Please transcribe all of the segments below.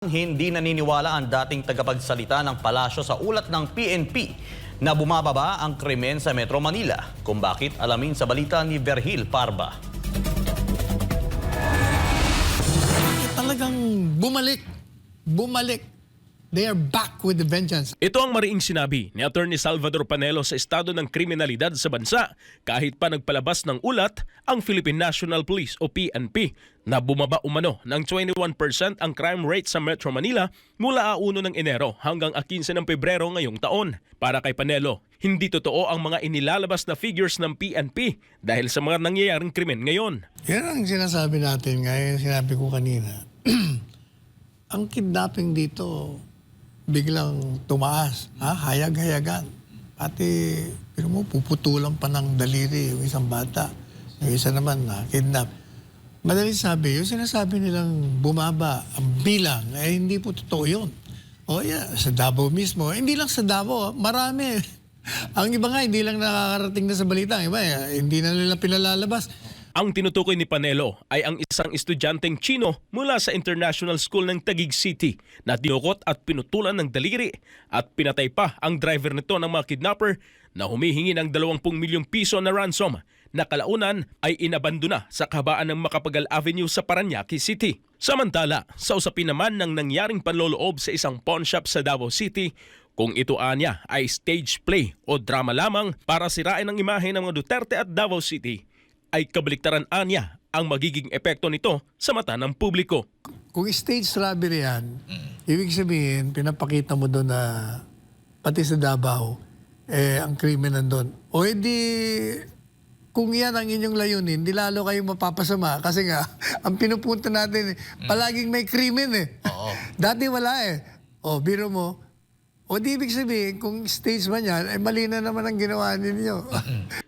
Hindi naniniwala ang dating tagapagsalita ng palasyo sa ulat ng PNP na bumababa ang krimen sa Metro Manila. Kung bakit, alamin sa balita ni Verhil Parba. Talagang bumalik. They are back with the vengeance. Ito ang mariing sinabi ni Attorney Salvador Panelo sa estado ng kriminalidad sa bansa kahit pa nagpalabas ng ulat ang Philippine National Police o PNP na bumaba umano ng 21% ang crime rate sa Metro Manila mula 1 ng Enero hanggang 15 ng Pebrero ngayong taon. Para kay Panelo, hindi totoo ang mga inilalabas na figures ng PNP dahil sa mga nangyayaring krimen ngayon. Yan ang sinasabi natin ngayon, sinabi ko kanina. Ang kidnapping dito, biglang tumaas, hayag-hayagan. Pati, pero mo, puputulan pa ng daliri yung isang bata. Yung isa naman na kidnap. Madaling sabi, yung sinasabi nilang bumaba ang bilang, hindi po totoo yun. O sa Davao mismo. Hindi lang sa Davao, marami. Ang iba nga, hindi lang nakakarating na sa balita. Ang iba, hindi na nila pinalalabas. Ang tinutukoy ni Panelo ay ang isang estudyanteng Chino mula sa International School ng Taguig City na dinukot at pinutulan ng daliri at pinatay pa ang driver nito ng mga kidnapper na humihingi ng 20 milyong piso na ransom na kalaunan ay inabandona sa kabaan ng Macapagal Avenue sa Parañaque City. Samantala, sa usapin naman ng nangyaring panloloob sa isang pawn shop sa Davao City, kung ito anya ay stage play o drama lamang para sirain ang imahe ng mga Duterte at Davao City, ay kabaliktaran anya ang magiging epekto nito sa mata ng publiko. Kung stage robbery yan, ibig sabihin, pinapakita mo doon na pati sa Davao, ang krimen nandun. O edi, kung yan ang inyong layunin, di lalo kayong mapapasama. Kasi nga, ang pinupunta natin, palaging may krimen Oo. Dati wala O, biro mo. O di ibig sabihin, kung stage man yan, mali na naman ang ginawa ninyo.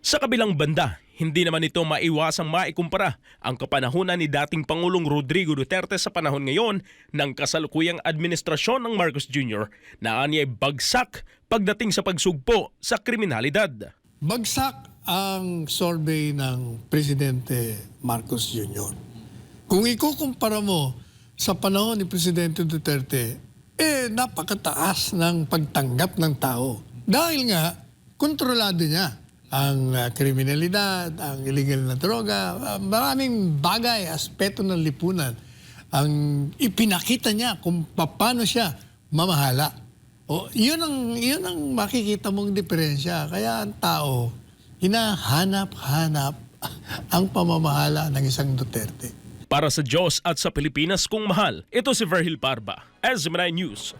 Sa kabilang banda, hindi naman ito maiwasang maikumpara ang kapanahunan ni dating Pangulong Rodrigo Duterte sa panahon ngayon ng kasalukuyang administrasyon ng Marcos Jr. na anya'y bagsak pagdating sa pagsugpo sa kriminalidad. Bagsak ang survey ng Presidente Marcos Jr. Kung ikukumpara mo sa panahon ni Presidente Duterte, napakataas ng pagtanggap ng tao. Dahil nga, kontrolado niya ang kriminalidad, ang illegal na droga, maraming bagay, aspeto ng lipunan. Ang ipinakita niya kung paano siya mamahala. Yun ang makikita mong diferensya. Kaya ang tao, hinahanap-hanap ang pamamahala ng isang Duterte. Para sa Diyos at sa Pilipinas kung mahal, ito si Verhil Parba, SMNI News.